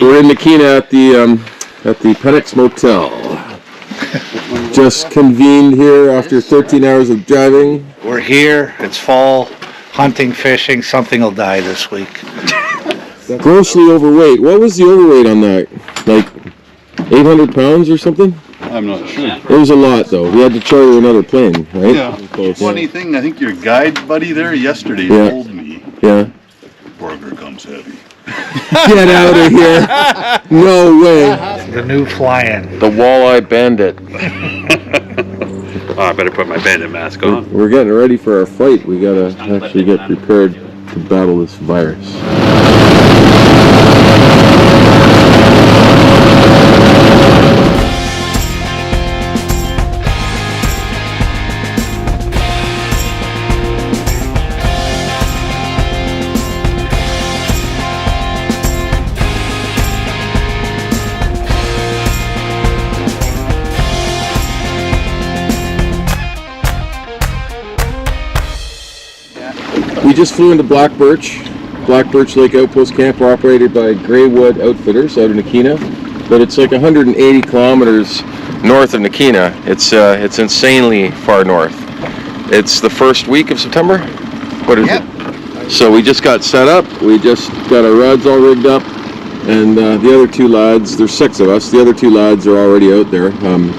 we're in Nakina at the Penix Motel. Just convened here after 13 hours of driving. We're here. It's fall. Hunting, fishing. Something will die this week. Grossly overweight. What was the overweight on that? Like 800 pounds or something? I'm not sure. It was a lot though. We had to charter another plane, right? Yeah. Funny thing, I think your guide buddy there yesterday told me. Yeah. Burger comes heavy. Get out of here. No way. The new fly-in. The walleye bandit. Oh, I better put my bandit mask on. We're getting ready for our fight. We gotta actually get prepared to battle this virus. We just flew into Blackbirch Lake Outpost Camp, operated by Greywood Outfitters out of Nakina, but it's like 180 kilometers north of Nakina. It's insanely far north. It's the first week of September. What is it? So we just got set up. We just got our rods all rigged up, and the other two lads, there's 6 of us. The other 2 lads are already out there.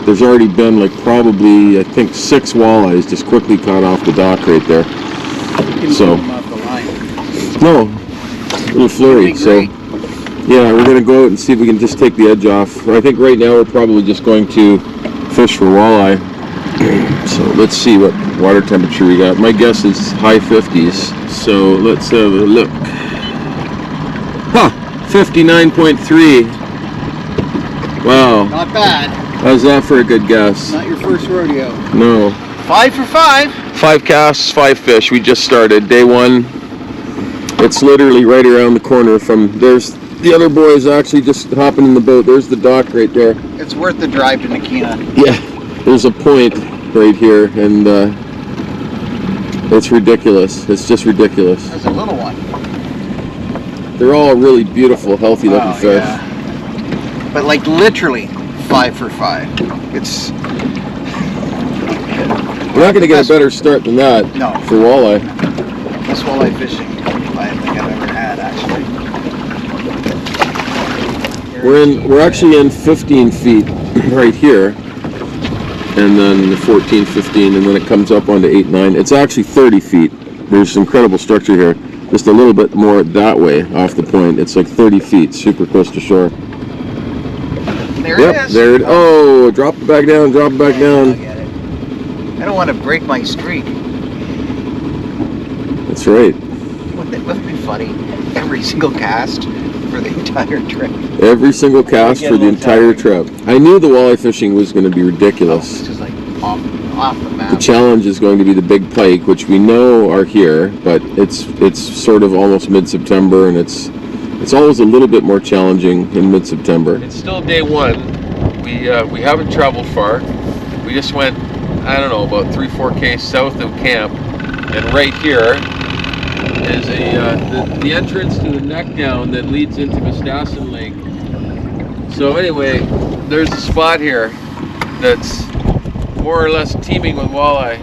There's already been like probably I think 6 walleyes just quickly caught off the dock right there. So, no, a little flurry. So, yeah, we're gonna go out and see if we can just take the edge off. I think right now we're probably just going to fish for walleye. So let's see what water temperature we got. My guess is high 50s. So let's have a look. Huh, 59.3. Wow. Not bad. How's that for a good guess? Not your first rodeo. No. 5 for 5. 5 casts, 5 fish. We just started day 1. It's literally right around the corner from, there's the other boys actually just hopping in the boat. There's the dock right there. It's worth the drive to Nakina. Yeah, there's a point right here, and it's ridiculous. It's just ridiculous. There's a little one. They're all really beautiful, healthy looking fish. Yeah. But like literally 5 for 5. It's... We're not going to get a better start than that for walleye. Best walleye fishing I think I've ever had, actually. We're actually in 15 feet right here, and then 14, 15, and then it comes up onto 8, 9. It's actually 30 feet. There's incredible structure here. Just a little bit more that way off the point. It's like 30 feet, super close to shore. There it is. There it is. Oh, drop it back down, drop it back down. I don't want to break my streak. That's right. Wouldn't it be funny? Every single cast for the entire trip. Every single cast for the entire trip. I knew the walleye fishing was going to be ridiculous. It's just like off the map. The challenge is going to be the big pike, which we know are here, but it's sort of almost mid-September, and it's always a little bit more challenging in mid-September. It's still day 1. We haven't traveled far. We just went, I don't know, about 3-4 k's south of camp, and right here is the entrance to the neck down that leads into Mistassin Lake. So anyway, there's a spot here that's more or less teeming with walleye.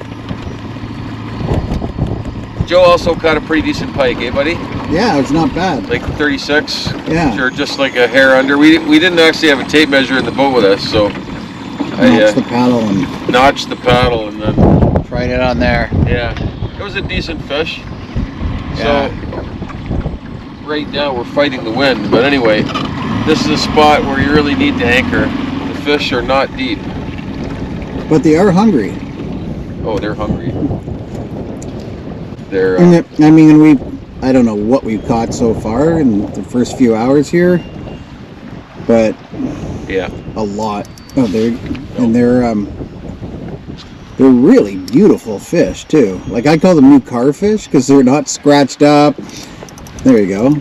Joe also caught a pretty decent pike, eh, buddy? Yeah, it's not bad. Like 36. Yeah. Sure, just like a hair under. We didn't actually have a tape measure in the boat with us, so Notch the paddle and notched the paddle and then tried it on there. Yeah, it was a decent fish. Yeah. So right now we're fighting the wind, but anyway, this is a spot where you really need to anchor. The fish are not deep. But they are hungry. Oh, they're hungry. They're. I mean, I don't know what we've caught so far in the first few hours here, but yeah, a lot. Oh, they're really beautiful fish too. Like I call them new car fish because they're not scratched up. There you go.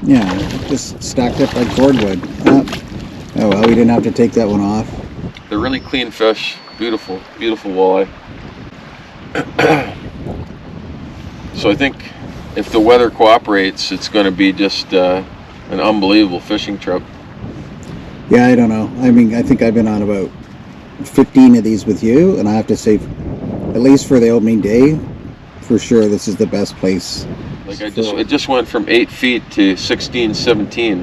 Yeah, just stacked up like cordwood. Oh well, we didn't have to take that one off. They're really clean fish. Beautiful, beautiful walleye. So I think if the weather cooperates, it's going to be just an unbelievable fishing trip. Yeah, I don't know. I mean, I think I've been on about 15 of these with you, and I have to say, at least for the opening day, for sure, this is the best place. Like it just went from 8 feet to 16, 17,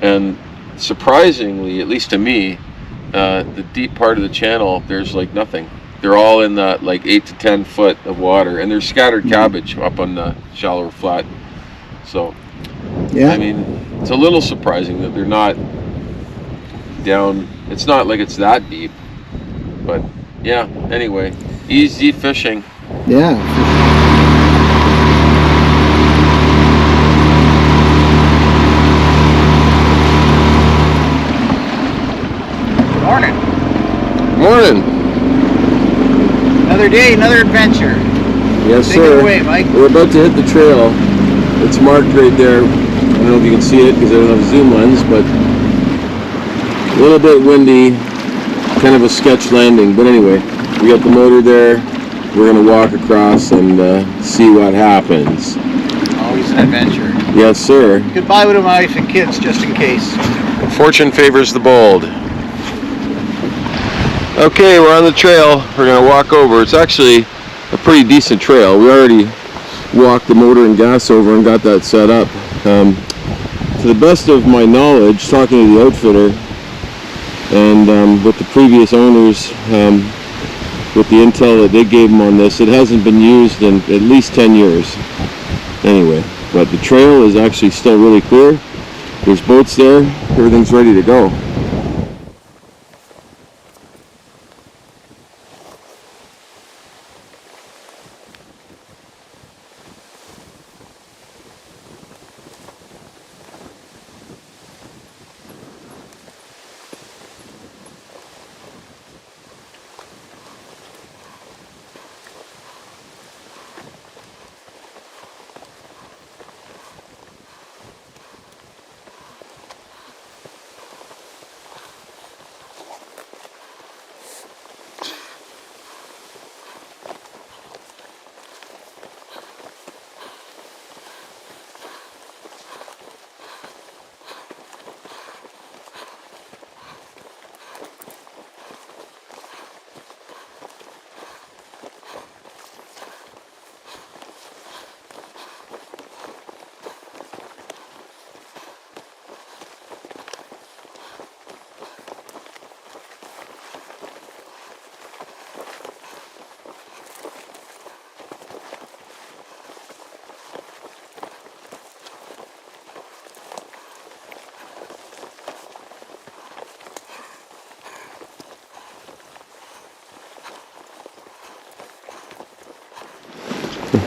and surprisingly, at least to me, the deep part of the channel, there's like nothing. They're all in that like 8 to 10 foot of water, and there's scattered cabbage up on the shallower flat. So, Yeah. I mean, it's a little surprising that they're not down. It's not like it's that deep, but yeah. Anyway, easy fishing. Yeah. Morning. Morning. Another day, another adventure. Yes, Take sir. it away, Mike. We're about to hit the trail. It's marked right there. I don't know if you can see it because I don't have a zoom lens, but a little bit windy, kind of a sketch landing. But anyway, we got the motor there. We're gonna walk across and see what happens. Always an adventure. Yes, sir. Goodbye with my wife and kids, just in case. Fortune favors the bold. Okay, we're on the trail. We're gonna walk over. It's actually a pretty decent trail. We already walked the motor and gas over and got that set up. To the best of my knowledge, talking to the outfitter and with the previous owners, with the intel that they gave them on this, it hasn't been used in at least 10 years. Anyway, but the trail is actually still really clear. There's boats there. Everything's ready to go.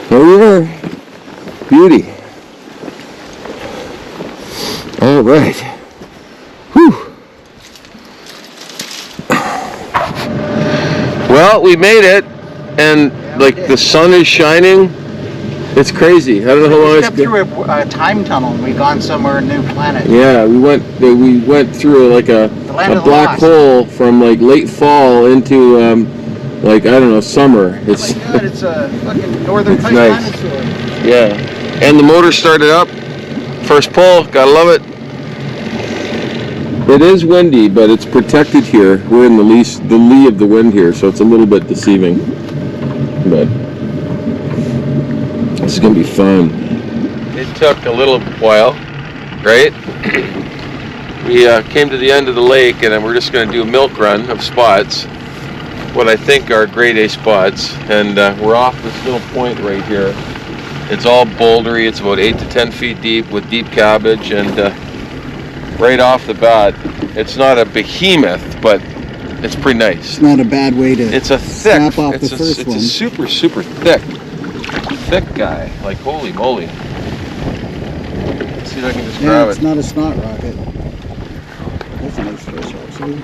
There we are. Beauty. All right. Whew. Well, we made it, and like the sun is shining. It's crazy. I don't know how long We it's stepped through a time tunnel and we've gone somewhere new planet. Yeah, we went through like a land of the black lost. hole from like late fall into like I don't know, summer. It's Oh my god, it's a fucking northern It's type nice. dinosaur. yeah, and the motor started up. First pull, gotta love it. It is windy, but it's protected here. We're in the lee of the wind here, so it's a little bit deceiving. But this is gonna be fun. It took a little while, right? We came to the end of the lake, and then we're just gonna do a milk run of spots. What I think are grade A spots, and we're off this little point right here. It's all bouldery. It's about 8 to 10 feet deep with deep cabbage, and right off the bat, it's not a behemoth, but it's pretty nice. It's not a bad way to It's a thick. snap off It's the a first it's one. a super thick guy. Like holy moly. Let's see if I can just Yeah, grab it's it. not a snot rocket. That's a nice fish, actually.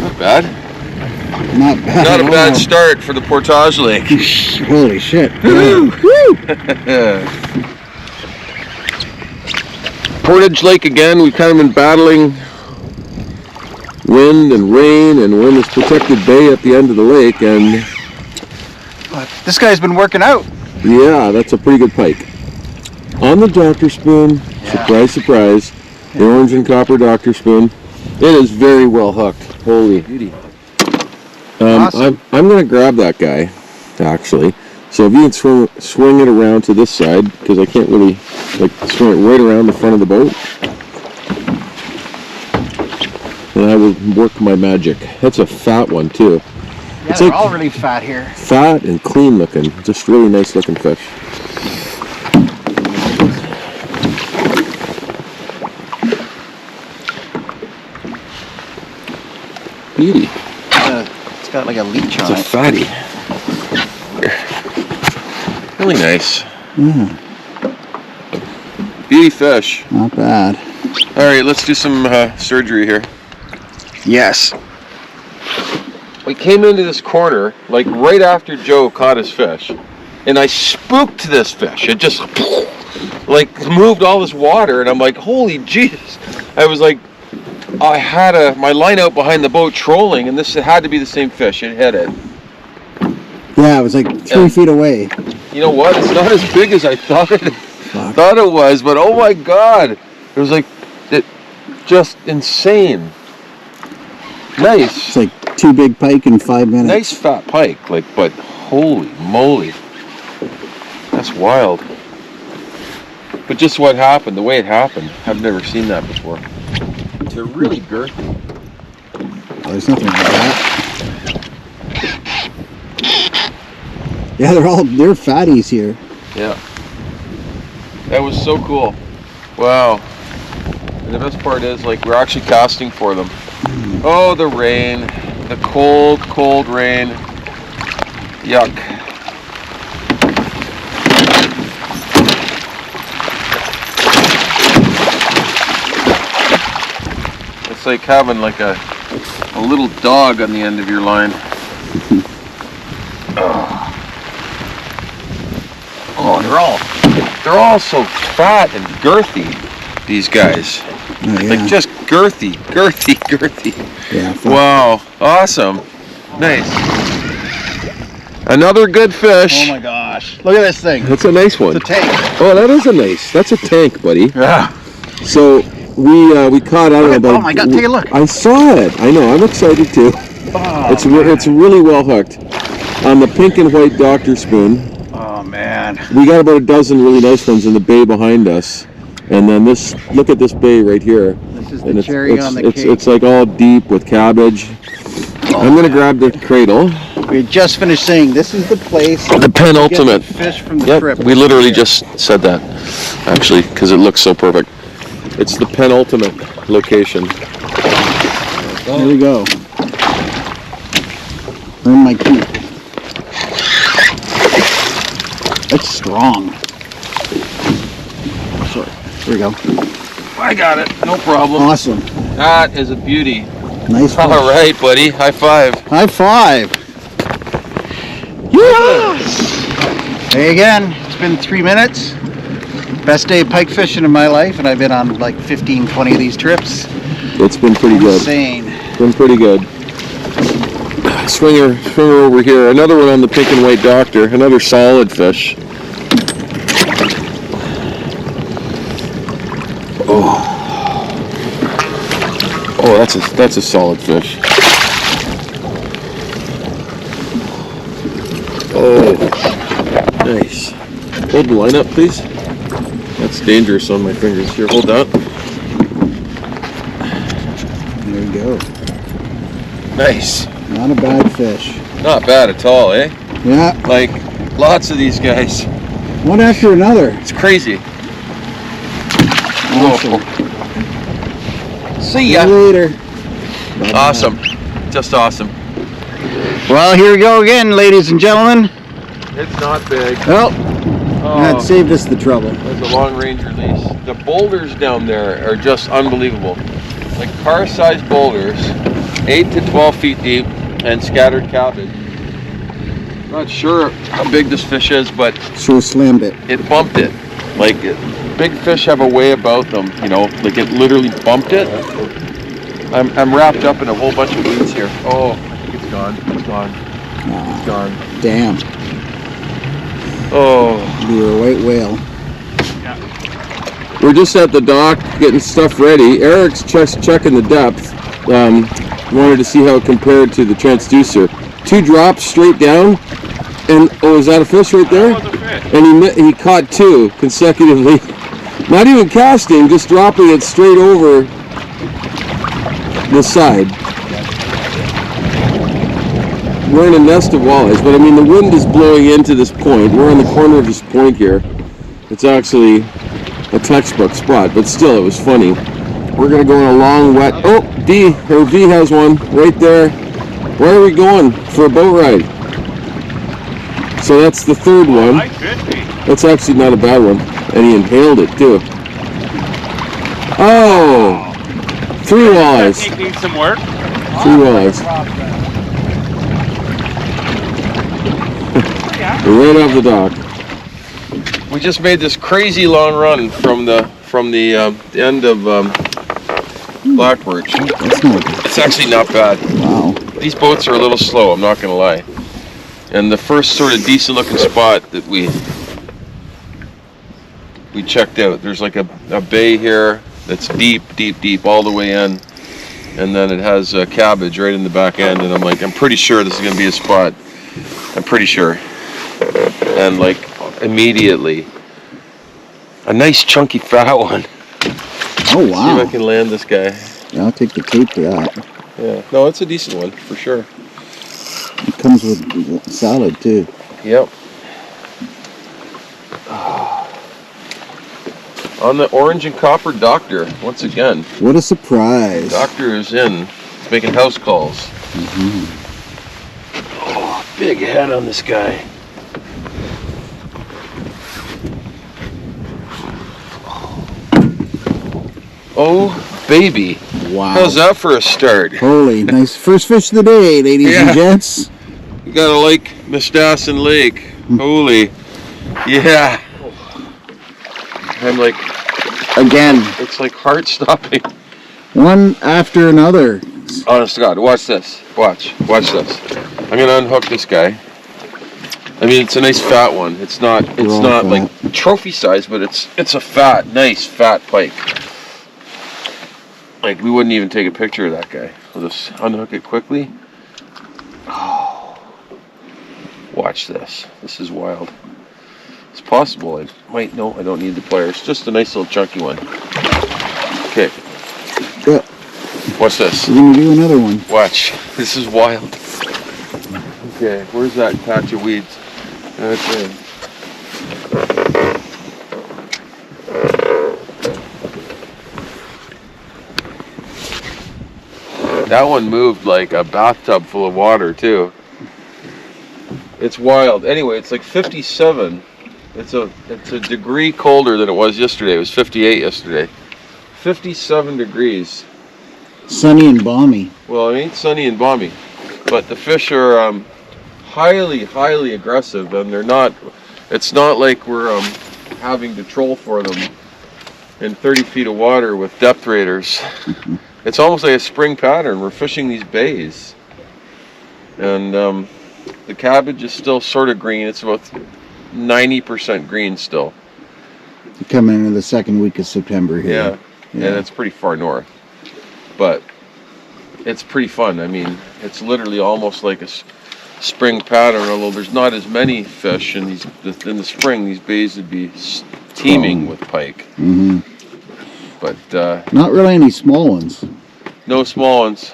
Not bad. Not bad. Not a at bad all. start for the Portage Lake. Holy shit. Yeah. Portage Lake again. We've kind of been battling wind and rain, and we're in this protected bay at the end of the lake, and But this guy's been working out. yeah, that's a pretty good pike. On the Dr. Spoon, surprise, surprise, the orange and copper Dr. Spoon. It is very well hooked. Holy beauty. Awesome. I'm going to grab that guy, actually. So if you can swing it around to this side, because I can't really swing it right around the front of the boat. And I will work my magic. That's a fat one too. Yeah, they're all really fat here. Fat and clean looking. Just really nice looking fish. Beauty. It's got like a leech It's on a it. fatty. Really nice. Beauty fish. Not bad. All right, let's do some surgery here. Yes. We came into this corner like right after Joe caught his fish, and I spooked this fish. It just like moved all this water, and I'm like, holy Jesus. I was like, I had my line out behind the boat trolling, and this had to be the same fish. It hit it. Yeah, it was like 3 feet away. You know what? It's not as big as I thought it was, but oh my God. It was like, just insane. Nice. It's like 2 big pike in 5 minutes. Nice fat pike, but holy moly. That's wild. But just what happened, the way it happened, I've never seen that before. They're really girthy. Oh, there's nothing like that. Yeah, they're fatties here. Yeah. That was so cool. Wow. And the best part is, we're actually casting for them. Oh, the rain. The cold, cold rain. Yuck. It's like having a little dog on the end of your line. Oh, they're all so fat and girthy, these guys. Oh, yeah. Just girthy. Yeah. Wow, awesome. Nice. Another good fish. Oh my gosh. Look at this thing. That's a nice one. It's a tank. Oh, that's a tank, buddy. Yeah. So we caught out about. Oh my God, take a look. I saw it. I know. I'm excited too. Oh, It's really well hooked on the pink and white Dr. Spoon. oh man. We got about a dozen really nice ones in the bay behind us, and then look at this bay right here. This is And the cherry on the cake. it's like all deep with cabbage. I'm gonna grab the cradle. We just finished saying this is the place. The penultimate. Get the fish from the Yep, trip. we literally just said that, actually, because it looks so perfect. It's the penultimate location. Here we go. Earn my keep. That's strong. Sorry. Here we go. I got it, no problem. Awesome. That is a beauty. Nice fish. All right, buddy, high five. High five. Yeah. Hey again. It's been 3 minutes. Best day of pike fishing in my life, and I've been on like 15, 20 of these trips. It's been pretty good. Insane. Been pretty good. Swinger over here. Another one on the pink and white Doctor. Another solid fish. Oh, that's a solid fish. Oh, nice. Hold the line up, please. That's dangerous on my fingers. Here, hold that. There we go. Nice. Not a bad fish. Not bad at all, eh? Yeah. Lots of these guys. One after another. It's crazy. Awesome. See See ya. you later. Awesome. Just awesome. Well, here we go again, ladies and gentlemen. It's not big. Well, Oh, that saved us the trouble. that's a long range release. The boulders down there are just unbelievable. Like car-sized boulders, 8 to 12 feet deep, and scattered cabbage. Not sure how big this fish is, but Sure slammed it. it bumped it. Big fish have a way about them, it literally bumped it. I'm wrapped up in a whole bunch of weeds here. Oh, I think it's gone. It's gone. It's gone. Damn. Oh. You're a white whale. We're just at the dock getting stuff ready. Eric's just checking the depth. Wanted to see how it compared to the transducer. 2 drops straight down, and oh, is that a fish right there? That was a fish. And he caught 2 consecutively. Not even casting, just dropping it straight over the side. We're in a nest of walleyes, but I mean the wind is blowing into this point. We're on the corner of this point here. It's actually a textbook spot, but still it was funny. We're gonna go on a long wet. Oh, D has one right there. Where are we going for a boat ride? So that's the 3rd one. Nice fishing. That's actually not a bad one, and he inhaled it too. Oh, 3 walleyes. Technique needs some work. 3 walleyes. Right off the dock. We just made this crazy long run from the end of Blackbirch. That's not good. It's actually not bad. Wow. These boats are a little slow, I'm not gonna lie. And the first sort of decent looking spot that we checked out, there's like a bay here that's deep all the way in, and then it has cabbage right in the back end, and I'm pretty sure this is gonna be a spot. I'm pretty sure. And like immediately, a nice chunky fat one. Oh, See wow. if I can land this guy. Yeah, I'll take the tape to that. Yeah, no, it's a decent one for sure. It comes with salad, too. Yep. On the orange and copper doctor, once again. What a surprise. Doctor is in. He's making house calls. Mhm. Oh, big head on this guy. Oh, baby. Wow. How's that for a start? Holy, nice first fish of the day, ladies Yeah. and gents. You gotta like Mistassin Lake. Holy. Yeah. I'm like, Again, it's like heart stopping. one after another. Honest to God, watch this. Watch this. I'm gonna unhook this guy. I mean, it's a nice fat one. It's not Raw like trophy size, but it's a nice fat pike. Like we wouldn't even take a picture of that guy. We'll just unhook it quickly. Oh, watch this. This is wild. It's possible. I don't need the pliers. Just a nice little chunky one. Okay. Yeah. Watch this. We're gonna do another one. Watch. This is wild. Okay, where's that patch of weeds? Okay. That one moved like a bathtub full of water too. It's wild. Anyway, it's like 57. It's a degree colder than it was yesterday. It was 58 yesterday. 57 degrees. Sunny and balmy. Well, it ain't sunny and balmy, but the fish are highly aggressive, and they're not. It's not like we're having to troll for them in 30 feet of water with depth raters. It's almost like a spring pattern. We're fishing these bays, and the cabbage is still sort of green. It's about 90% green still. Coming into the second week of September here. Yeah, and it's pretty far north, but it's pretty fun. I mean, it's literally almost like a spring pattern, although there's not as many fish in the spring. These bays would be teeming with pike. Mm-hmm. But not really any small ones. no small ones.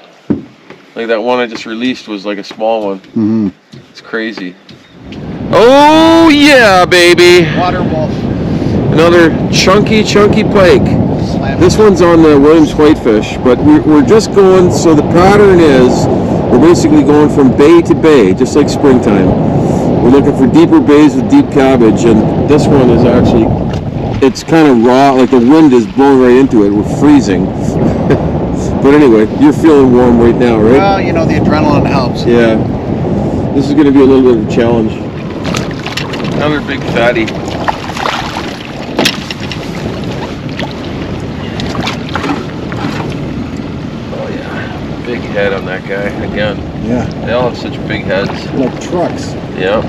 Like that one I just released was like a small one. Mm-hmm. It's crazy. Oh yeah, baby! Water wolf. Another chunky pike. This one's on the Williams whitefish, but we're just going, so the pattern is, we're basically going from bay to bay, just like springtime. We're looking for deeper bays with deep cabbage, and this one is actually, it's kind of raw, like the wind is blowing right into it. We're freezing. But anyway, you're feeling warm right now, right? Well, you know, the adrenaline helps. Yeah. This is going to be a little bit of a challenge. Another big fatty. Oh yeah. head on that guy again. Yeah, They all have such big heads. like trucks. Yeah.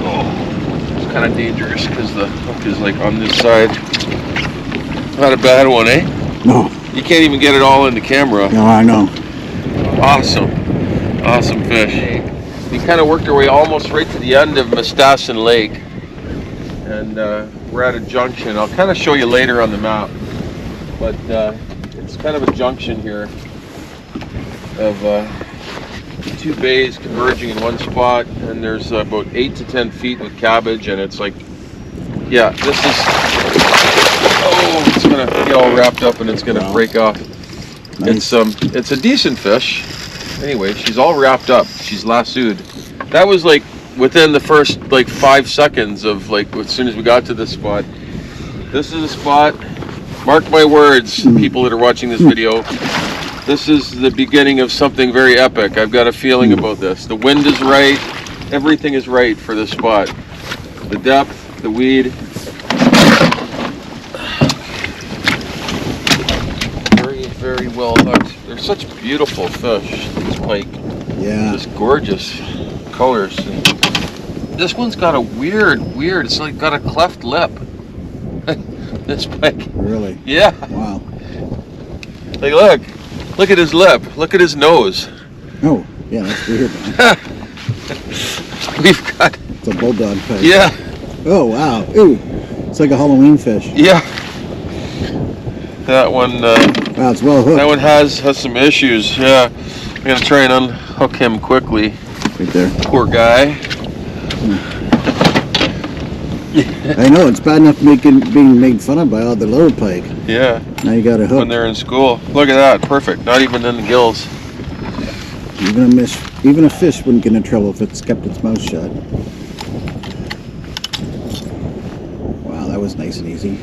Oh, it's kind of dangerous because the hook is like on this side. Not a bad one, eh? No, You can't even get it all in the camera. no, I know. Awesome. Awesome fish. We kind of worked our way almost right to the end of Mustassin Lake. And we're at a junction. I'll kind of show you later on the map. But it's kind of a junction here of two bays converging in one spot. And there's about 8 to 10 feet with cabbage. And it's like, yeah, this is, oh, it's going to get all wrapped up and it's going to break off. Nice. It's a decent fish. Anyway, she's all wrapped up. She's lassoed. That was like within the first like 5 seconds of like as soon as we got to this spot. This is a spot. Mark my words, people that are watching this video. This is the beginning of something very epic. I've got a feeling about this. The wind is right. Everything is right for this spot. The depth, the weed. Very well hooked. They're such beautiful fish. These pike. Yeah. Just gorgeous colors. This one's got a weird. It's like got a cleft lip. This pike. Really? Yeah. Wow. Like look at his lip. Look at his nose. Oh, yeah, that's weird. We've got. It's a bulldog pike. Yeah. Oh, wow. Ooh, it's like a Halloween fish. Yeah. That one. Wow, it's well hooked. That one has some issues. Yeah. I'm gonna try and unhook him quickly. Right there. Poor guy. I know, it's bad enough being made fun of by all the little pike. Yeah. Now you got a hook. When they're in school. Look at that. Perfect. Not even in the gills. Even a fish wouldn't get in trouble if it's kept its mouth shut. Wow, that was nice and easy.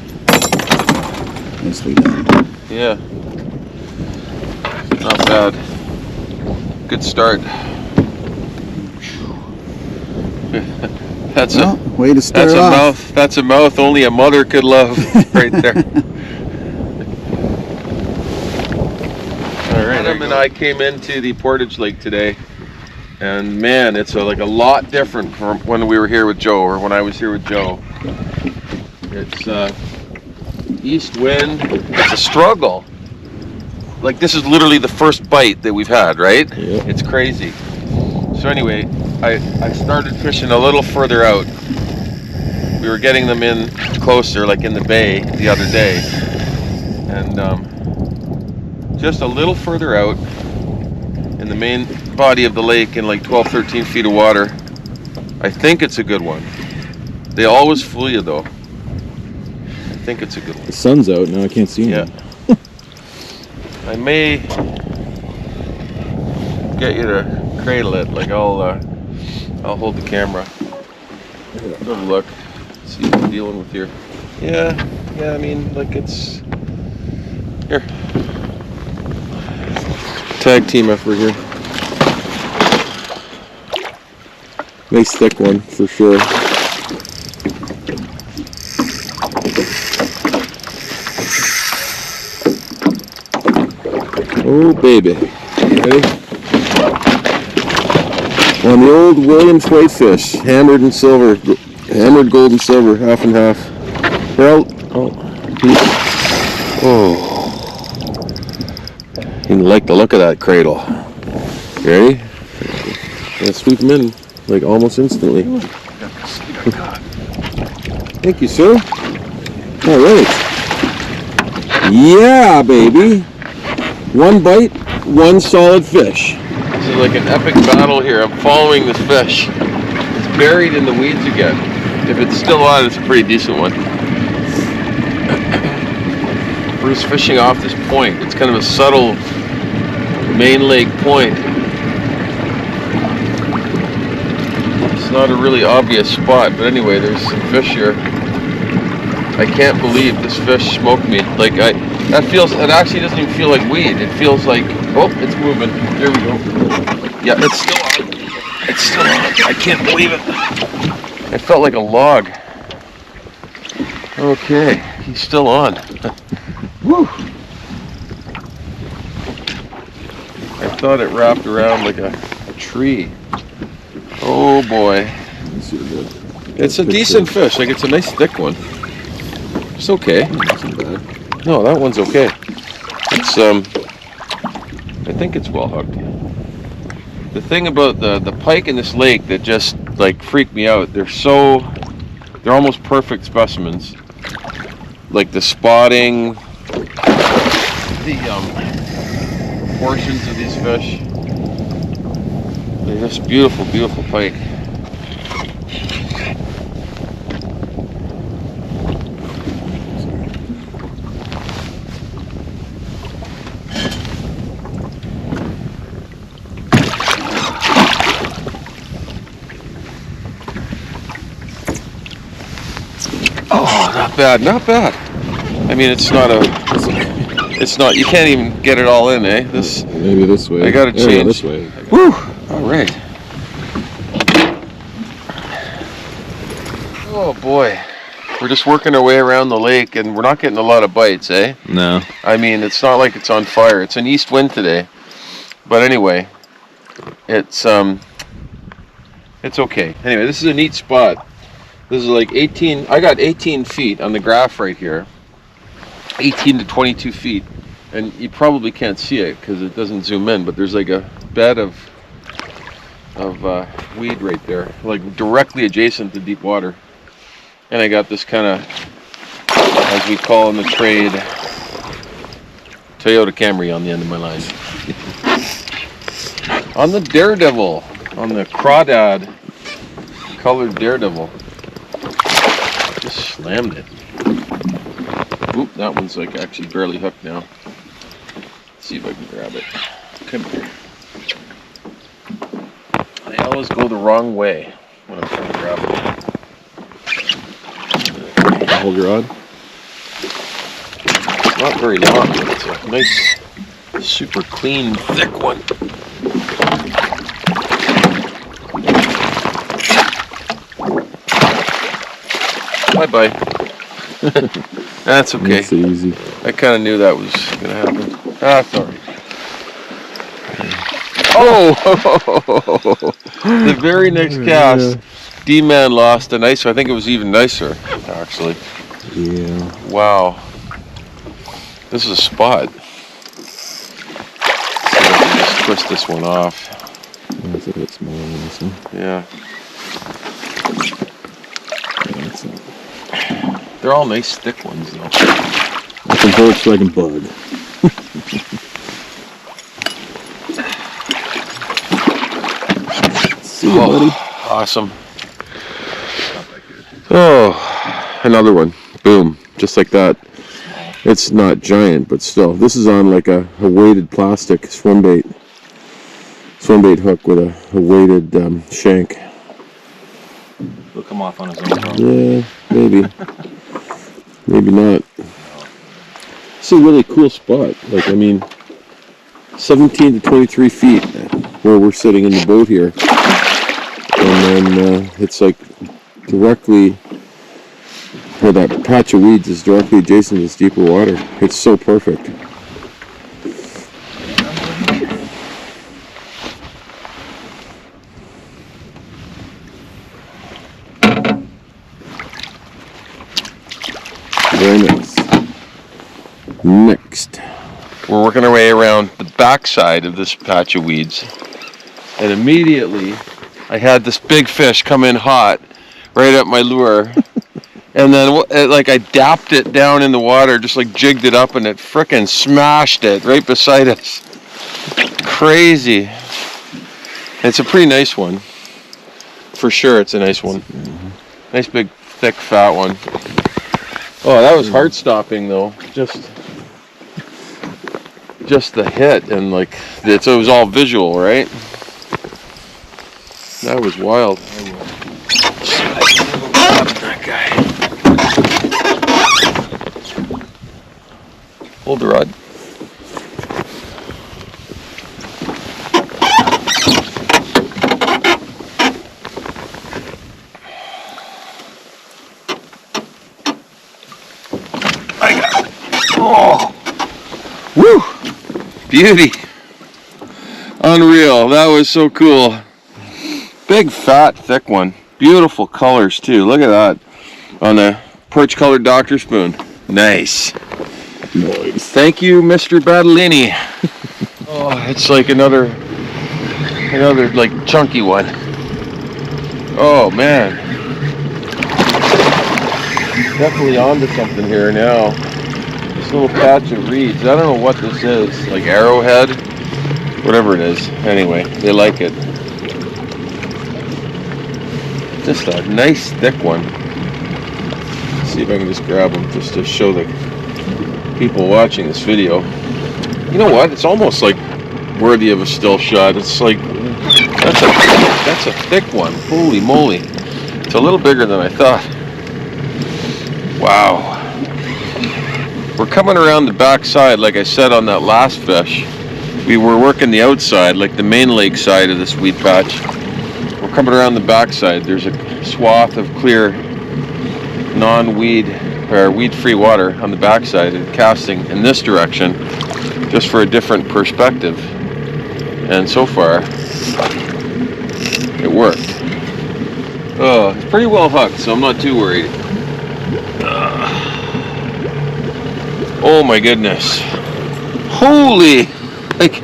Nicely done. Yeah. Not bad. Good start. Well, way to start that's a off. mouth. That's a mouth only a mother could love, right there. All right. Adam and I came into the Portage Lake today, and man, it's like a lot different from when we were here with Joe, or when I was here with Joe. It's east wind. It's a struggle. Like this is literally the first bite that we've had, right? Yeah. It's crazy. So anyway, I started fishing a little further out. We were getting them in closer, like in the bay the other day. And just a little further out in the main body of the lake in like 12, 13 feet of water. I think it's a good one. They always fool you though. I think it's a good one. The sun's out now. I can't see him. Yeah. I may get you to cradle it. Like I'll hold the camera. Have a look. See what I'm dealing with here. Yeah. I mean, like it's here. Tag team effort here. Nice thick one for sure. Oh baby. Ready? On the old Williams whitefish, hammered and silver, hammered gold and silver, half and half. Well, you like the look of that cradle. You ready? Gonna sweep him in like almost instantly. Thank you, sir. All right. Yeah, baby. One bite, one solid fish. This is like an epic battle here. I'm following this fish. It's buried in the weeds again. If it's still on, it's a pretty decent one. We're just fishing off this point. It's kind of a subtle main lake point. It's not a really obvious spot, but anyway, there's some fish here. I can't believe this fish smoked me. Like it actually doesn't even feel like weed. It feels like, oh, it's moving. There we go. Yeah, it's still on. It's still on. I can't believe it. It felt like a log. Okay, he's still on. Woo! I thought it wrapped around like a tree. Oh boy. It's a decent fish. Like, it's a nice thick one. It's okay. No, that one's okay. It's I think it's well hooked. The thing about the pike in this lake that just like freaked me out, they're almost perfect specimens. Like the spotting, the proportions of these fish. They're just beautiful, beautiful pike. Oh, not bad, not bad. I mean, it's not, you can't even get it all in, eh? Maybe this way. I gotta Yeah, change. this way. Woo! All right. Oh boy. We're just working our way around the lake and we're not getting a lot of bites, eh? No. I mean, it's not like it's on fire. It's an east wind today. But anyway, it's okay. Anyway, this is a neat spot. This is like 18, I got 18 feet on the graph right here. 18 to 22 feet. And you probably can't see it because it doesn't zoom in, but there's like a bed of weed right there, like directly adjacent to deep water. And I got this kind of, as we call in the trade, Toyota Camry on the end of my line. On the Daredevil, on the crawdad colored Daredevil. Just slammed it. Oop, that one's like actually barely hooked now. Let's see if I can grab it. Come here. I always go the wrong way when I'm trying to grab it. Hold your rod. It's not very long, but it's a nice, super clean, thick one. Bye-bye. That's okay. That's easy. I kind of knew that was going to happen. That's all right. Oh! The very next cast, D-Man lost a nicer. I think it was even nicer, actually. Yeah. Wow. This is a spot. So I can just twist this one off. That's a bit smaller than this one. Yeah. They're all nice thick ones, though. I can horse like a bug. See you, buddy. Awesome. Oh, another one. Boom. Just like that. It's not giant, but still. This is on like a weighted plastic swim bait hook with a weighted shank. He'll come off on his own. Yeah, maybe. Maybe not. It's a really cool spot. Like, I mean, 17 to 23 feet where we're sitting in the boat here. And then it's like directly, where that patch of weeds is directly adjacent to this deeper water. It's so perfect. Very nice. Next, we're working our way around the backside of this patch of weeds, and immediately I had this big fish come in hot right at my lure, and then like I dapped it down in the water, just like jigged it up, and it frickin' smashed it right beside us. Crazy. It's a pretty nice one, for sure. It's a nice one. Nice big thick fat one. Oh, that was heart stopping though. Just the hit, and like it was all visual, right? That was wild. That guy. Hold the rod. Beauty. Unreal. That was so cool. Big, fat, thick one. Beautiful colors too. Look at that. On a perch colored Dr. Spoon. Nice. Nice. Thank you, Mr. Badalini. Oh, it's like another like chunky one. Oh man. Definitely onto something here now. This little patch of reeds. I don't know what this is. Like arrowhead? Whatever it is. Anyway, they like it. Just a nice thick one. Let's see if I can just grab them just to show the people watching this video. You know what? It's almost like worthy of a still shot. It's like that's a thick one. Holy moly! It's a little bigger than I thought. Wow. We're coming around the back side, like I said on that last fish. We were working the outside, like the main lake side of this weed patch. We're coming around the back side. There's a swath of clear, non-weed or weed-free water on the back side, and casting in this direction, just for a different perspective. And so far, it worked. Oh, it's pretty well hooked, so I'm not too worried. Oh my goodness. Holy, like,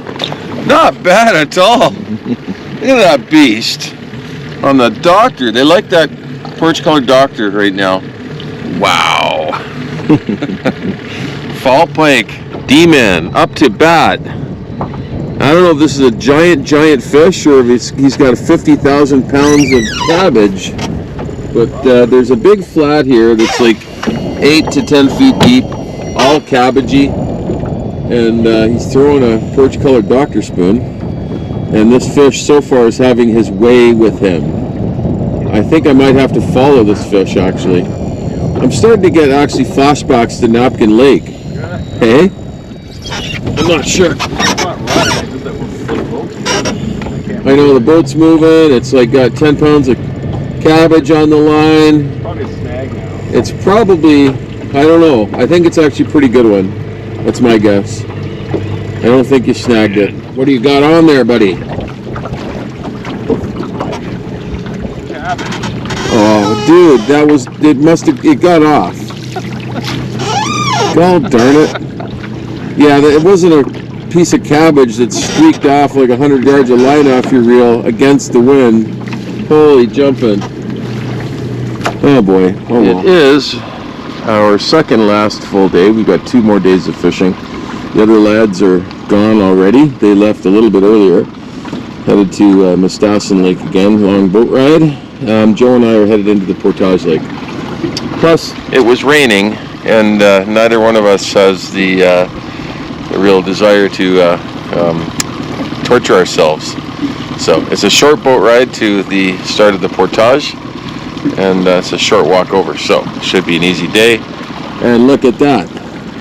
not bad at all. Look at that beast. On the Doctor, they like that perch colored Doctor right now. Wow. Fall pike, D-man, up to bat. I don't know if this is a giant fish or if he's got 50,000 pounds of cabbage. But there's a big flat here that's like 8 to 10 feet deep, all cabbagey. And he's throwing a perch colored Dr. Spoon. And this fish so far is having his way with him. I think I might have to follow this fish actually. I'm starting to get actually flashbacks to Napkin Lake. Hey? I'm not sure. I know the boat's moving. It's like got 10 pounds of cabbage on the line. Probably a snag now. It's probably, I don't know. I think it's actually a pretty good one. That's my guess. I don't think you snagged it. What do you got on there, buddy? Oh, dude, it got off. God darn it. Yeah, it wasn't a piece of cabbage that streaked off like 100 yards of line off your reel against the wind. Holy jumping. Oh boy. Oh, well. It is our second last full day. We've got 2 more days of fishing. The other lads are gone already. They left a little bit earlier. Headed to Mistassen Lake again, long boat ride. Joe and I are headed into the Portage Lake. Plus, it was raining, and neither one of us has the real desire to torture ourselves. So it's a short boat ride to the start of the Portage, and it's a short walk over. So it should be an easy day. And look at that.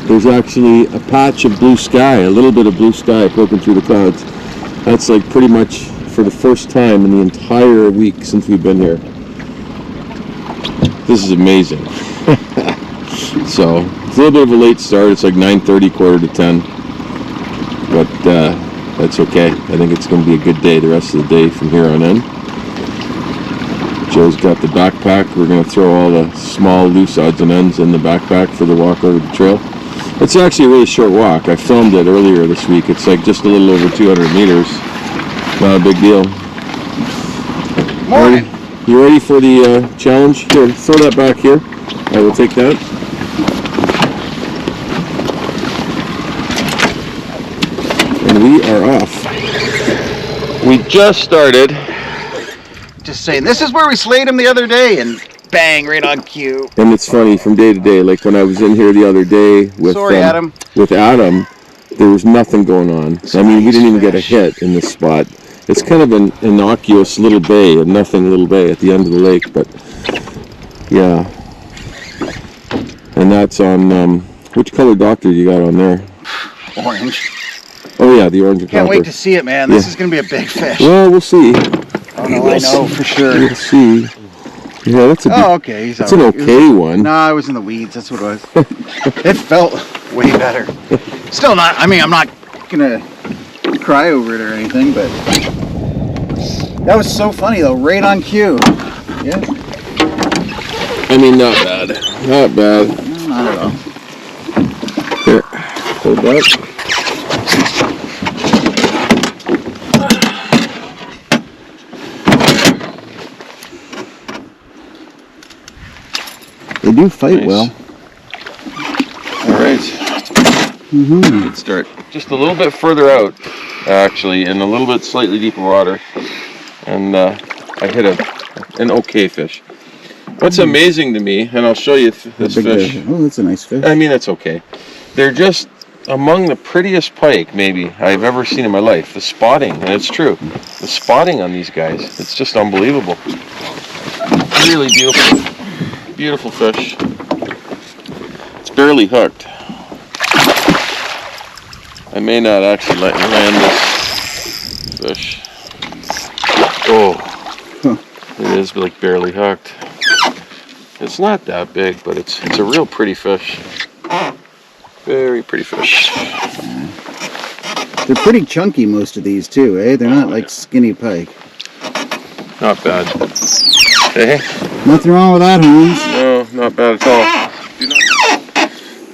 There's actually a patch of blue sky, a little bit of blue sky poking through the clouds. That's like pretty much for the first time in the entire week since we've been here. This is amazing. So it's a little bit of a late start. It's like 9:30, quarter to 10. But that's okay. I think it's going to be a good day the rest of the day from here on in. Joe's got the backpack. We're going to throw all the small loose odds and ends in the backpack for the walk over the trail. It's actually a really short walk. I filmed it earlier this week. It's like just a little over 200 meters. Not a big deal. Morning. You ready for the challenge? Here, throw that back here. I will take that. And we are off. We just started. Just saying, this is where we slayed him the other day, and bang, right on cue. And it's funny from day to day. Like when I was in here the other day with Adam. With Adam, there was nothing going on. I mean, we didn't even get a hit in this spot. It's kind of an innocuous little bay, a nothing little bay at the end of the lake, but yeah. And that's on, which color Doctor you got on there? Orange. Oh yeah, the orange and Can't copper. wait to see it, man. This is going to be a big fish. Well, we'll see. Oh, no, I know for sure. We'll see. Yeah, that's a Oh, okay. It's an okay one. No, I was in the weeds. That's what it was. It felt way better. Still not. I mean, I'm not gonna cry over it or anything, but that was so funny though, right on cue. Yeah. I mean, not bad. Not bad. No, not at all. Here, hold that. They do fight Nice. well. All right. Good start. Just a little bit further out, actually, in a little bit slightly deeper water, and I hit an okay fish. What's amazing to me, and I'll show you this Big fish. Oh, that's a nice fish. I mean, it's okay. They're just among the prettiest pike maybe I've ever seen in my life. The spotting, and it's true. The spotting on these guys, it's just unbelievable. Really beautiful. Beautiful fish. It's barely hooked. I may not actually land this fish. Oh, it is like barely hooked. It's not that big, but it's a real pretty fish. Very pretty fish. They're pretty chunky, most of these too, eh? They're not like skinny pike. Not bad. Hey? Nothing wrong with that, Holmes. No, not bad at all.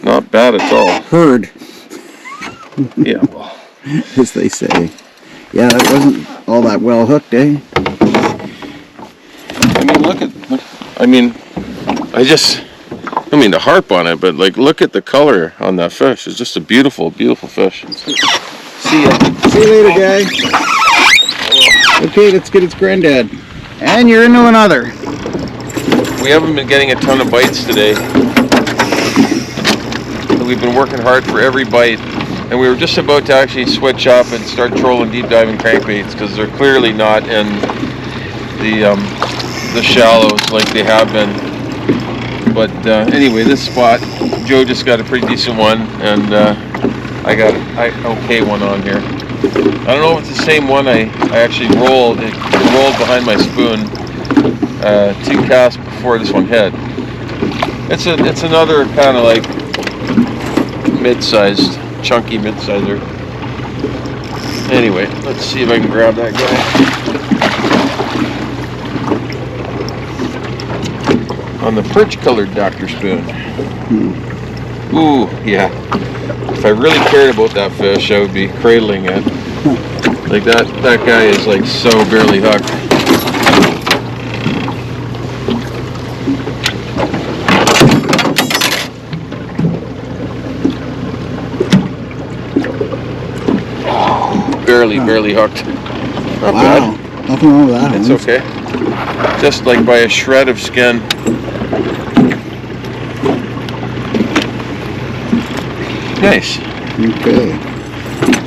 Not bad at all. Heard, Yeah, well, as they say. Yeah, that wasn't all that well hooked, eh? I mean, look. I don't mean to harp on it, but like, look at the color on that fish. It's just a beautiful, beautiful fish. See ya. See you later, guy. Okay, let's get its granddad. And you're into another. We haven't been getting a ton of bites today. We've been working hard for every bite, and we were just about to actually switch up and start trolling deep diving crankbaits because they're clearly not in the shallows like they have been. But anyway, this spot, Joe just got a pretty decent one, and I got an okay one on here. I don't know if it's the same one I actually rolled. It rolled behind my spoon 2 casts before this one hit. It's another kind of like mid-sized, chunky mid-sizer. Anyway, let's see if I can grab that guy. On the perch-colored Dr. Spoon. Ooh, yeah. If I really cared about that fish, I would be cradling it. Like that guy is like so barely hooked. Barely hooked. Not bad. Nothing wrong with that. It's Holmes. okay. Just like by a shred of skin. Nice. Okay.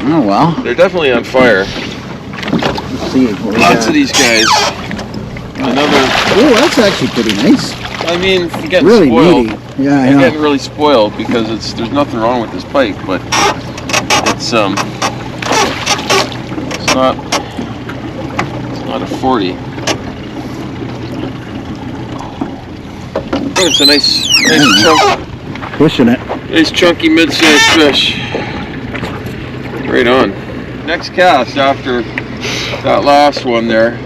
Oh well. They're definitely on fire. Let's see. What we Lots got. of these guys. Another. Oh, that's actually pretty nice. I mean, you're getting Really spoiled. meaty. Yeah, I I'm know. getting really spoiled because there's nothing wrong with this pike, but it's not a 40. But it's a nice chunk. Pushing it. Nice chunky mid-sized fish. Right on. Next cast after that last one there.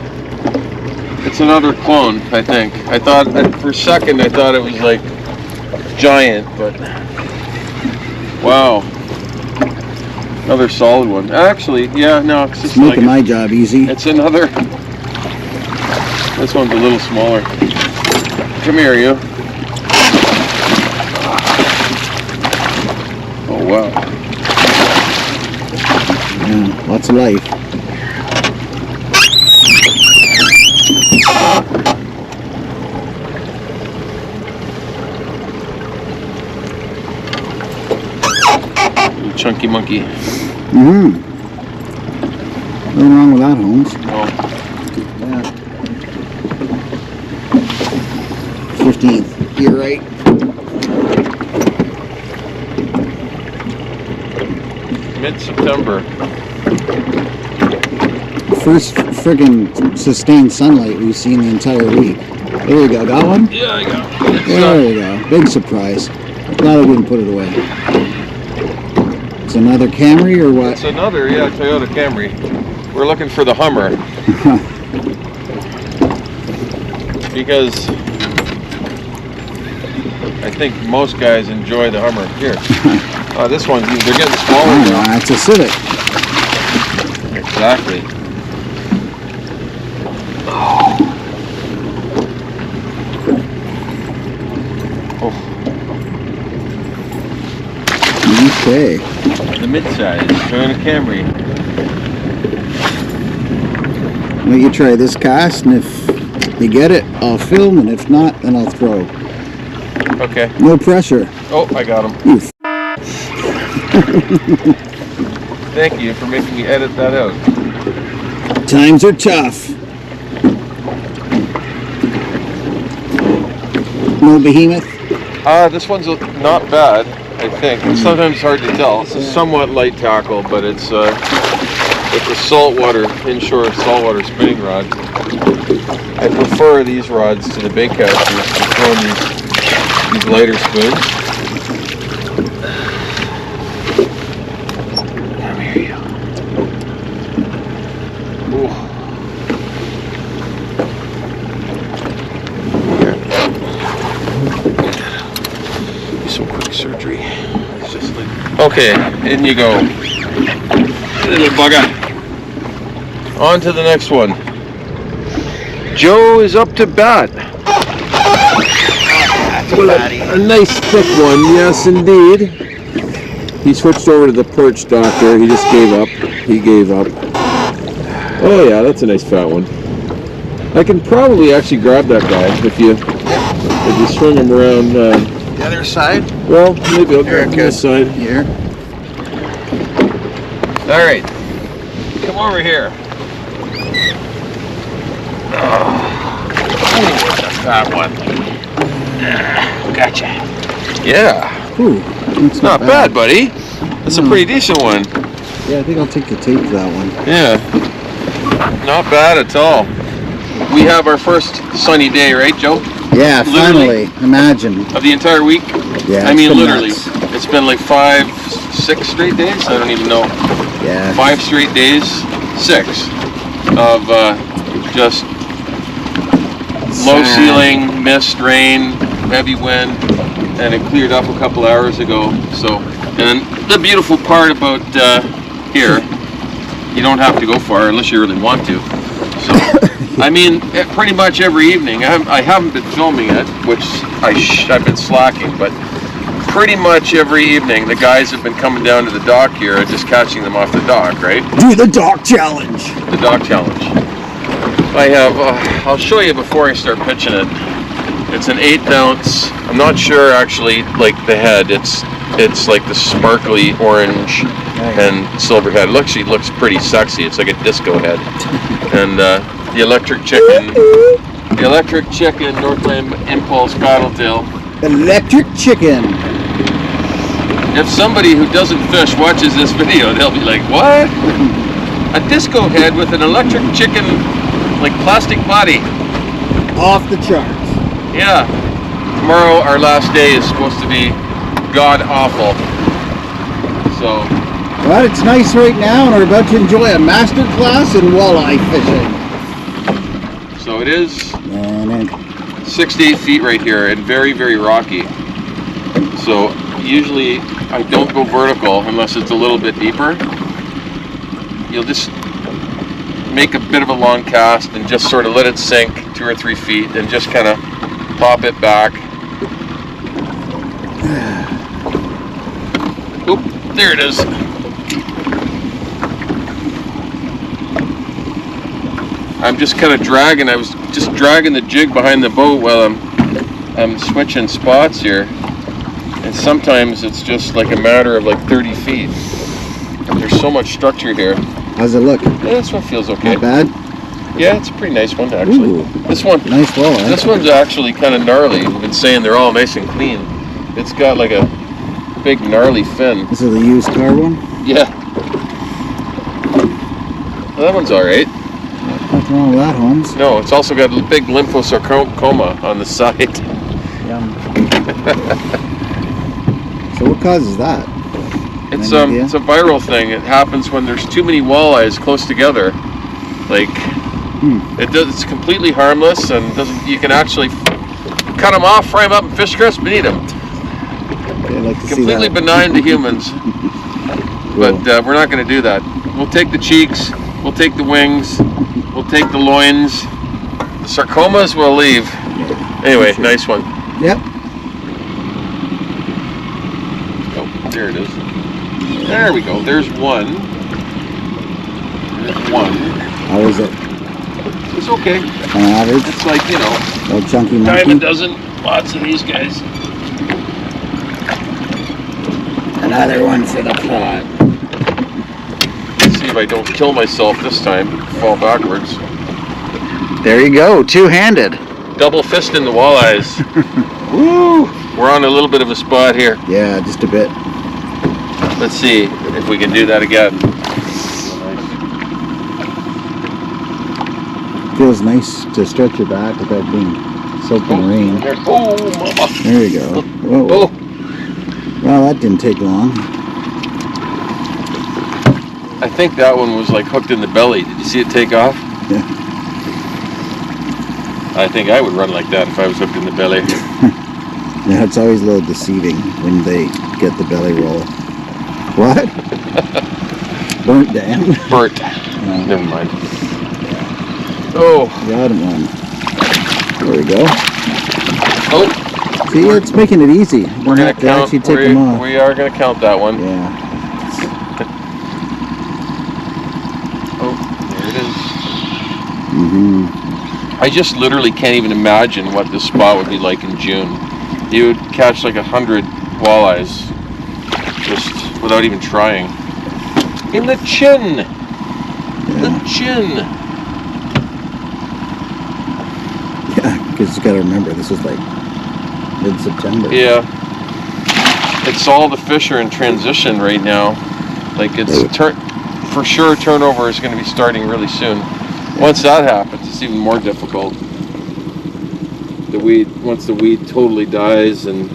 It's another clone, I think. I thought, for a second, I thought it was like giant, but wow. Another solid one. Actually, yeah, no, it's just It's making like my job easy. it's another. This one's a little smaller. Come here, you. Oh wow. Yeah, lots of life. Little chunky monkey. Nothing wrong with that, Holmes. Oh, Yeah. 15th. You're right. mid-September. First friggin' sustained sunlight we've seen the entire week. There we go. Got one? Yeah, I got. There we go. Big surprise. Glad I didn't put it away. It's another Camry or what? It's another, yeah, Toyota Camry. We're looking for the Hummer. Because I think most guys enjoy the Hummer. Here. This one's, they're getting smaller now. It's a Civic. Exactly. Okay. The mid-size Toyota Camry. Well, you try this cast, and if you get it, I'll film, and if not, then I'll throw. Okay. No pressure. Oh, I got him. You Thank you for making me edit that out. Times are tough. No behemoth? This one's not bad, I think. It's sometimes hard to tell. It's a somewhat light tackle, but it's a saltwater, inshore saltwater spinning rod. I prefer these rods to the bait casters for throwing these lighter spoons. Come here, you. Ooh. Some quick surgery. It's just like, okay, in you go. Little bugger. On to the next one. Joe is up to bat. A nice thick one, yes indeed. He switched over to the perch doctor. He just gave up. He gave up. Oh yeah, that's a nice fat one. I can probably actually grab that guy if you swing him around. The other side? Well, maybe I'll grab this side. Here. All right, come over here. Oh, that's a fat one. Gotcha. Yeah. Ooh, that's Not bad, buddy. That's a pretty decent one. Yeah, I think I'll take the tape to that one. Yeah. Not bad at all. We have our first sunny day, right, Joe? Yeah, Literally. finally. Imagine. Of the entire week? Yeah. I mean, it's been literally. nuts. It's been like 5, 6 straight days? I don't even know. Yeah. 5 straight days? 6. Of just low ceiling, mist, rain, heavy wind, and it cleared up a couple hours ago. So, and the beautiful part about here, you don't have to go far unless you really want to. So, I mean, pretty much every evening. I haven't been filming it, which I've been slacking, but pretty much every evening the guys have been coming down to the dock here, just catching them off the dock, right? Do the dock challenge. The dock challenge. I have, I'll show you before I start pitching it. It's an 1/8 ounce. I'm not sure actually, like the head. It's like the sparkly orange and silver head. It actually looks pretty sexy. It's like a disco head. And the electric chicken Northland Impulse paddle tail. Electric chicken. If somebody who doesn't fish watches this video, they'll be like, what? A disco head with an electric chicken, like plastic body. Off the charts. Yeah. Tomorrow, our last day, is supposed to be god awful. So. But it's nice right now, and we're about to enjoy a master class in walleye fishing. So it is And 6 to 8 feet right here, and very, very rocky. So usually I don't go vertical unless it's a little bit deeper. You'll just make a bit of a long cast and just sort of let it sink 2 or 3 feet and just kind of pop it back. Oop, there it is. I'm just kind of dragging. I was just dragging the jig behind the boat while I'm switching spots here. And sometimes it's just like a matter of like 30 feet. There's so much structure here. how's it look? Yeah, this one feels okay. Not bad? Yeah, it's a pretty nice one actually. Ooh. This one, Nice walleye. this one's actually kind of gnarly. We've been saying they're all nice and clean. It's got like a big gnarly fin. This is the used car one? Yeah. Well, that one's all right. Nothing wrong with that, Holmes. No, it's also got a big lymphosarcoma on the side. Yum. So what causes that? It's Any idea? it's a viral thing. It happens when there's too many walleyes close together. Like it's completely harmless and doesn't. You can actually cut them off, fry them up, and fish crisp and eat them. Okay, I'd like to see Completely that. benign to humans. But we're not going to do that. We'll take the cheeks. We'll take the wings. We'll take the loins. The sarcomas we'll leave. Anyway, nice one. Yep. Oh, there it is. There we go. There's one. There's one. How is it? It's okay. On average? It's like, you know, Little chunky dime a monkey? dozen. Lots of these guys. Another one for the pot. Let's see if I don't kill myself this time. Fall backwards. There you go, two-handed. Double fisting the walleyes. Woo! We're on a little bit of a spot here. Yeah, just a bit. Let's see if we can do that again. Feels nice to stretch your back without being soaked in rain. Oh, mama. There you go. Whoa. Oh, Well, that didn't take long. I think that one was like hooked in the belly. Did you see it take off? Yeah. I think I would run like that if I was hooked in the belly. Yeah, it's always a little deceiving when they get the belly roll. What? Burnt Dan? Bert. No. Never mind. Oh. Got one. There we go. Oh. See, it's making it easy. We're Don't gonna have to count. actually take them off. We are gonna count that one. Yeah. Oh, there it is. Mm-hmm. I just literally can't even imagine what this spot would be like in June. You would catch like 100 walleyes just without even trying. In the chin. The chin. Yeah, because you got to remember, this was like mid-September. Yeah. It's all the fish are in transition right now. Like it's for sure turnover is going to be starting really soon. Once that happens, it's even more difficult. Once the weed totally dies and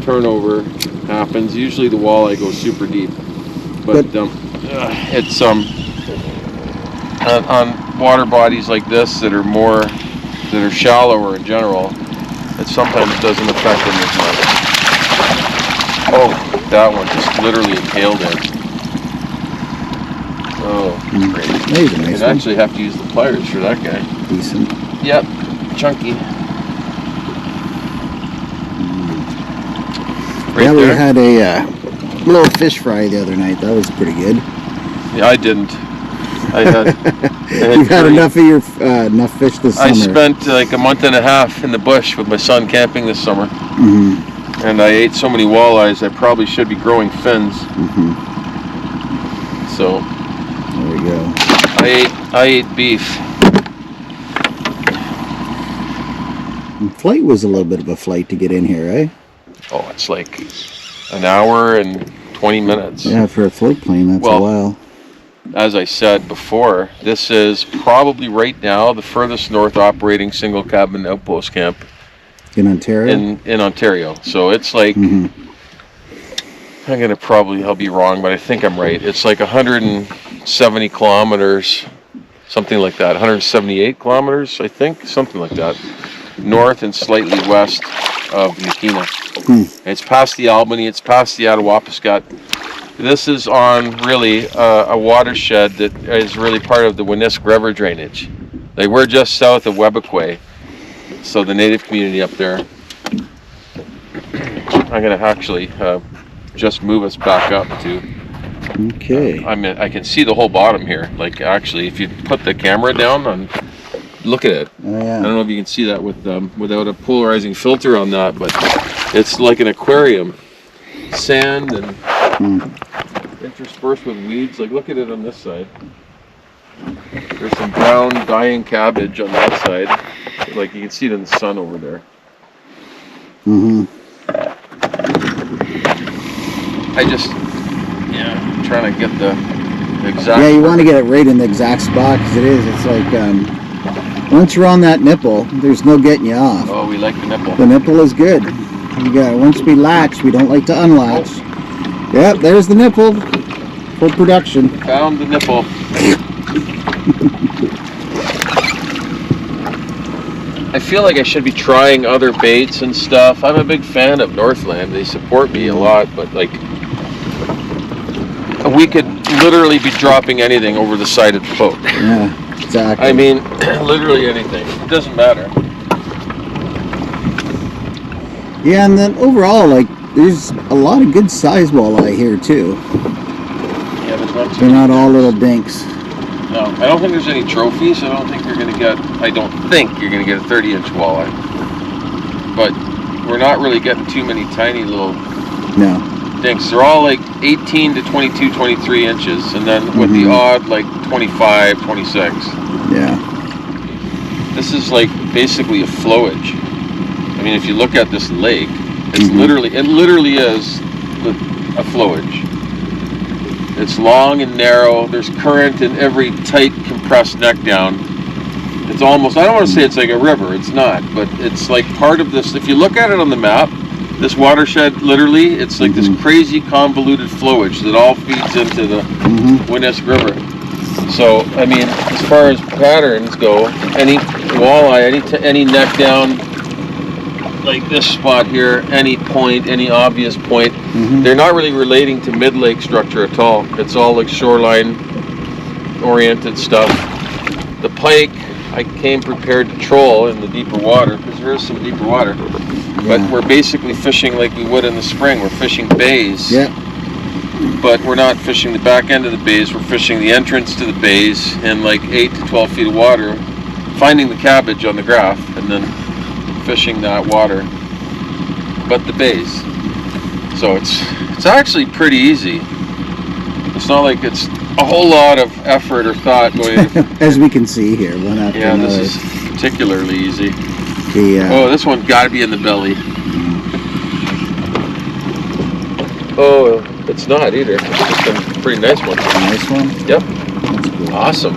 turnover happens, usually the walleye goes super deep. But it's on water bodies like this that are shallower in general, it sometimes doesn't affect them as much. Oh, that one just literally impaled it. Oh, great. There's a nice You'd one. actually have to use the pliers for that guy. Decent. Yep, chunky. Right Yeah, we there. had a little fish fry the other night. That was pretty good. Yeah, I didn't. I had You've had curry. enough of your enough fish this summer. I spent like a month and a half in the bush with my son camping this summer, and I ate so many walleyes I probably should be growing fins. So There we go. I ate beef. And flight was a little bit of a flight to get in here, eh? Oh, it's like an hour and 20 minutes. Yeah, for a float plane, that's a Well, while. As I said before, this is probably right now the furthest north operating single cabin outpost camp In Ontario? in Ontario. So it's like, I'll be wrong, but I think I'm right. It's like 170 kilometers, something like that. 178 kilometers, I think, something like that. North and slightly west of Nakina. It's past the Albany, it's past the Attawapiskat. This is on really a watershed that is really part of the Winisk River drainage. Like we're just south of Webequay, so the native community up there. I'm gonna actually just move us back up to. Okay. I can see the whole bottom here. Like actually, if you put the camera down and look at it, Oh, I yeah. don't know if you can see that with without a polarizing filter on that, but it's like an aquarium. Sand and interspersed with weeds. Like look at it on this side. There's some brown dying cabbage on that side. Like you can see it in the sun over there. I just, I'm trying to get the exact. Yeah, you want to get it right in the exact spot because it's like, once you're on that nipple, there's no getting you off. Oh, we like the nipple. The nipple is good. You got once we latch, we don't like to unlatch. Yep, there's the nipple for production. Found the nipple. I feel like I should be trying other baits and stuff. I'm a big fan of Northland. They support me a lot, but like we could literally be dropping anything over the side of the boat. Yeah, exactly. I mean, literally anything. It doesn't matter. Yeah, and then overall, like, there's a lot of good size walleye here too. Yeah, there's not too They're many not all there. little dinks. No, I don't think there's any trophies. I don't think you're gonna get. I don't think you're gonna get a 30-inch walleye. But we're not really getting too many tiny little No. dinks. They're all like 18 to 22, 23 inches, and then with the odd like 25, 26. Yeah. This is like basically a flowage. I mean, if you look at this lake, it's literally is a flowage. It's long and narrow. There's current in every tight, compressed neck down. It's almost, I don't want to say it's like a river. It's not, but it's like part of this. If you look at it on the map, this watershed, literally, it's like this crazy convoluted flowage that all feeds into the Winnisk River. So, I mean, as far as patterns go, any walleye, any neck down, like this spot here, any point, any obvious point, they're not really relating to mid-lake structure at all. It's all like shoreline-oriented stuff. The pike, I came prepared to troll in the deeper water, because there is some deeper water. But we're basically fishing like we would in the spring. We're fishing bays. Yeah. But we're not fishing the back end of the bays. We're fishing the entrance to the bays in like 8 to 12 feet of water, finding the cabbage on the graph, and then fishing that water, but the bays. So it's actually pretty easy. It's not like it's a whole lot of effort or thought going into. As we can see here, one after another. This is particularly easy. The, Oh, this one got to be in the belly. Oh, it's not either. It's just a pretty nice one. nice one. Yep. That's cool. Awesome.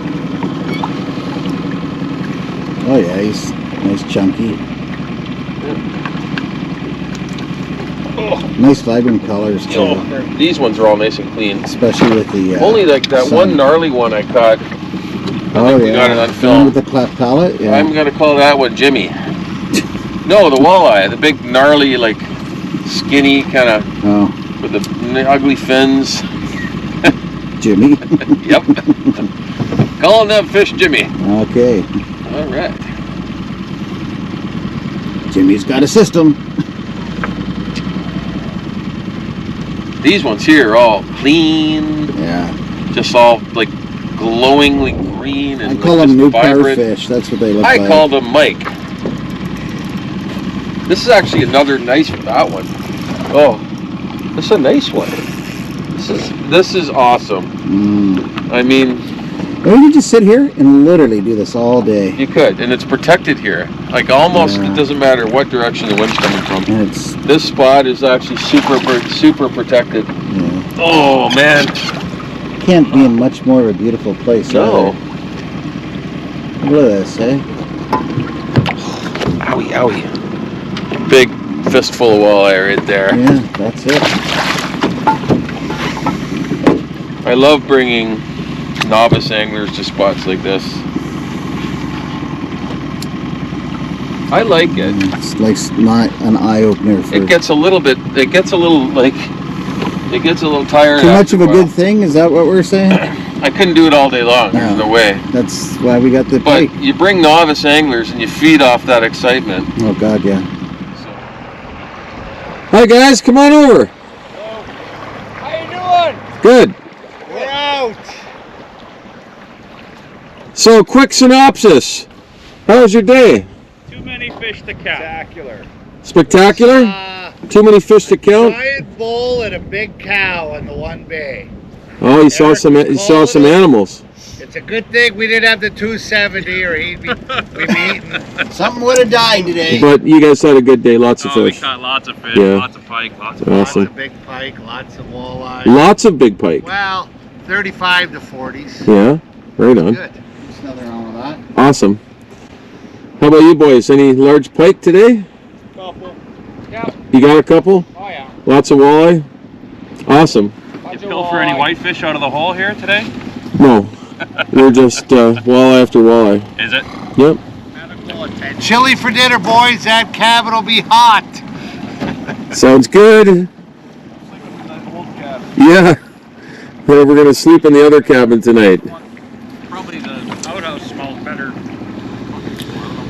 Oh yeah, he's nice chunky. Nice vibrant colors too. Oh, these ones are all nice and clean. Especially with the Only like that sun. one gnarly one I caught. Oh we yeah, got it on the film. one with the cleft palate. Yeah. I'm gonna call that one Jimmy. No, the walleye, the big gnarly, like skinny kind of Oh, with the ugly fins. Jimmy. Yep. Calling that fish Jimmy. Okay, All right. Jimmy's got a system. These ones here are all clean, Yeah. just all like glowingly green and I call like, them just new vibrant. fish. That's what they look like. I call them Mike. This is actually another nice that one. Oh, this is a nice one. This is awesome. I mean, Or you could just sit here and literally do this all day. you could, and it's protected here. Like almost, Yeah. it doesn't matter what direction the wind's coming from. And it's This spot is actually super protected. yeah, Oh man, can't be in much more of a beautiful place. no. either. Look at this, eh? Owie, owie. Big fistful of walleye right there. Yeah, that's it. I love bringing novice anglers to spots like this. I like it. It's like not an eye opener for It gets a little tired. too much after of a while. good thing. Is that what we're saying? I couldn't do it all day long. There's No. no way. That's why we got the But pike. you bring novice anglers and you feed off that excitement. Oh God, yeah. Hi guys, come on over. How you doing? Good. We're out. So, quick synopsis. How was your day? Too many fish to count. Spectacular. Spectacular? Too many fish to count? Giant bull and a big cow in the one bay. Oh, you saw some animals. It's a good thing we didn't have the 270 or we'd be eating. Something would have died today. But you guys had a good day, lots of We fish. caught lots of fish, Yeah. lots of pike, lots of Awesome. Lots of big pike, lots of walleye. Lots of big pike. Well, 35 to 40s. Yeah, right on. Good. There's nothing wrong with that. Awesome. How about you boys? Any large pike today? Couple. Yep. You got a couple? Oh yeah. Lots of walleye? Awesome. You pilfer any whitefish out of the hole here today? No, we're just walleye after walleye. Is it? Yep. Chili for dinner, boys. That cabin will be hot. Sounds good. Yeah. Well, we're gonna sleep in the other cabin tonight. Probably the outhouse smells better.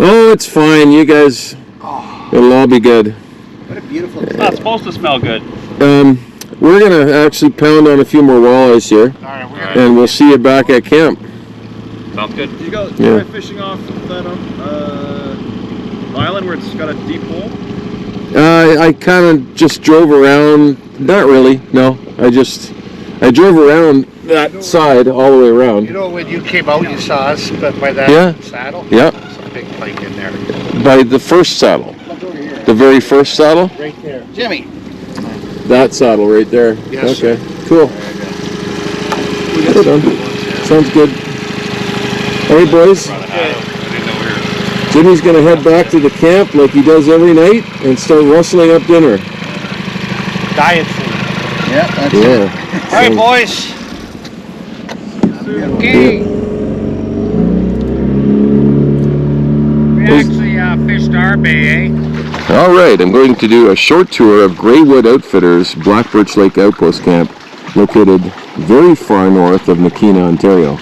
Oh, it's fine. You guys, it'll all be good. What a beautiful It's not supposed to smell good. We're gonna actually pound on a few more walleyes here, All right, we're gonna. and we'll see you back at camp. Sounds good. You go Yeah. try fishing off that island where it's got a deep hole? I kind of just drove around. Not really. No, I drove around that side all the way around. You know, when you came out, you saw us by that Yeah. saddle? Yeah, There's a big pike in there. by the first saddle, the very first saddle. Right there. Jimmy. That saddle right there. Yes, Okay, cool. Good on. Sounds good. Hey boys, I didn't know we were. Jimmy's gonna head back to the camp like he does every night and start rustling up dinner. Diet food. Yeah, that's it. Yeah. All right, boys. Okay. We actually fished our bay, eh? All right, I'm going to do a short tour of Greywood Outfitters Blackbirch Lake Outpost Camp, located very far north of Nakina, Ontario.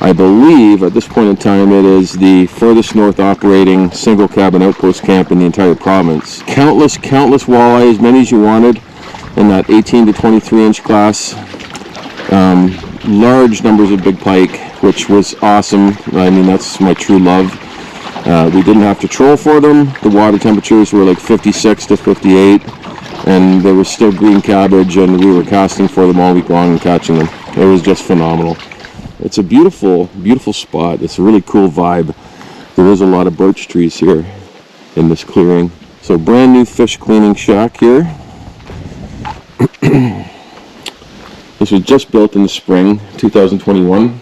I believe at this point in time it is the furthest north operating single cabin outpost camp in the entire province. Countless walleye, as many as you wanted, in that 18 to 23 inch class. Large numbers of big pike, which was awesome. I mean, that's my true love. We didn't have to troll for them. The water temperatures were like 56 to 58, and there was still green cabbage, and we were casting for them all week long and catching them. It was just phenomenal. It's a beautiful, beautiful spot. It's a really cool vibe. There is a lot of birch trees here in this clearing. So brand new fish cleaning shack here. This was just built in the spring, 2021.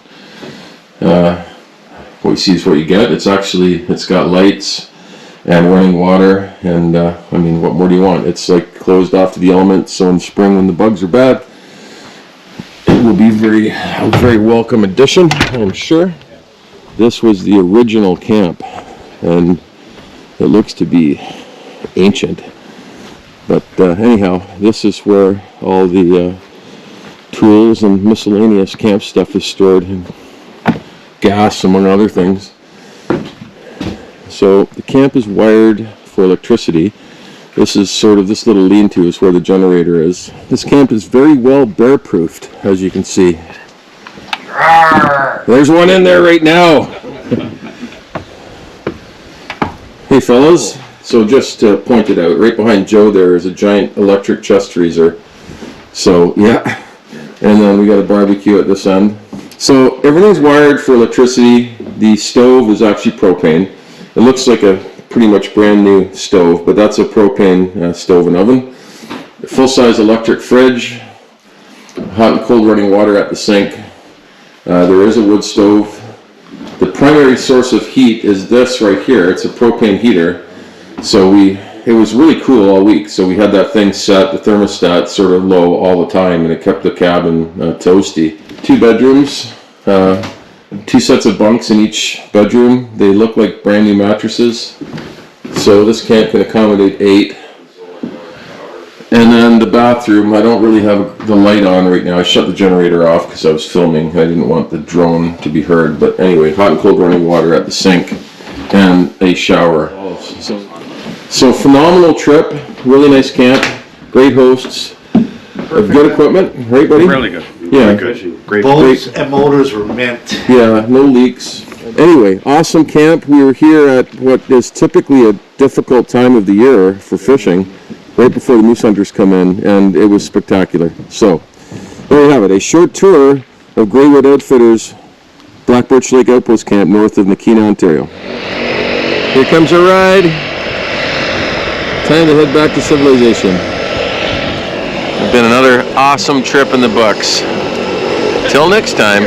What you see is what you get. It's got lights and running water, and I mean, what more do you want? It's like closed off to the elements, so in spring when the bugs are bad, it will be a very welcome addition, I'm sure. This was the original camp, and it looks to be ancient. But anyhow, this is where all the tools and miscellaneous camp stuff is stored, and gas, among other things. So the camp is wired for electricity. This is sort of, this little lean-to is where the generator is. This camp is very well bear-proofed, as you can see. There's one in there right now. Hey fellas, so just to point it out, right behind Joe there is a giant electric chest freezer. So yeah, and then we got a barbecue at this end. So everything's wired for electricity. The stove is actually propane. It looks like a pretty much brand new stove, but that's a propane stove and oven. A full-size electric fridge, hot and cold running water at the sink. There is a wood stove. The primary source of heat is this right here. It's a propane heater. So it was really cool all week. So we had that thing set, the thermostat sort of low all the time, and it kept the cabin toasty. 2 bedrooms, 2 sets of bunks in each bedroom. They look like brand new mattresses. So this camp can accommodate 8. And then the bathroom, I don't really have the light on right now. I shut the generator off because I was filming. I didn't want the drone to be heard. But anyway, hot and cold running water at the sink and a shower. So phenomenal trip, really nice camp, great hosts, good equipment, right buddy? Really good. Yeah. Great. Boats and motors were meant. Yeah, no leaks. Anyway, awesome camp. We were here at what is typically a difficult time of the year for fishing, right before the moose hunters come in, and it was spectacular. So, there you have it, a short tour of Greywood Outfitters Blackbirch Lake Outpost Camp north of Nakina, Ontario. Here comes our ride. Time to head back to civilization. It's been another awesome trip in the books. Till next time.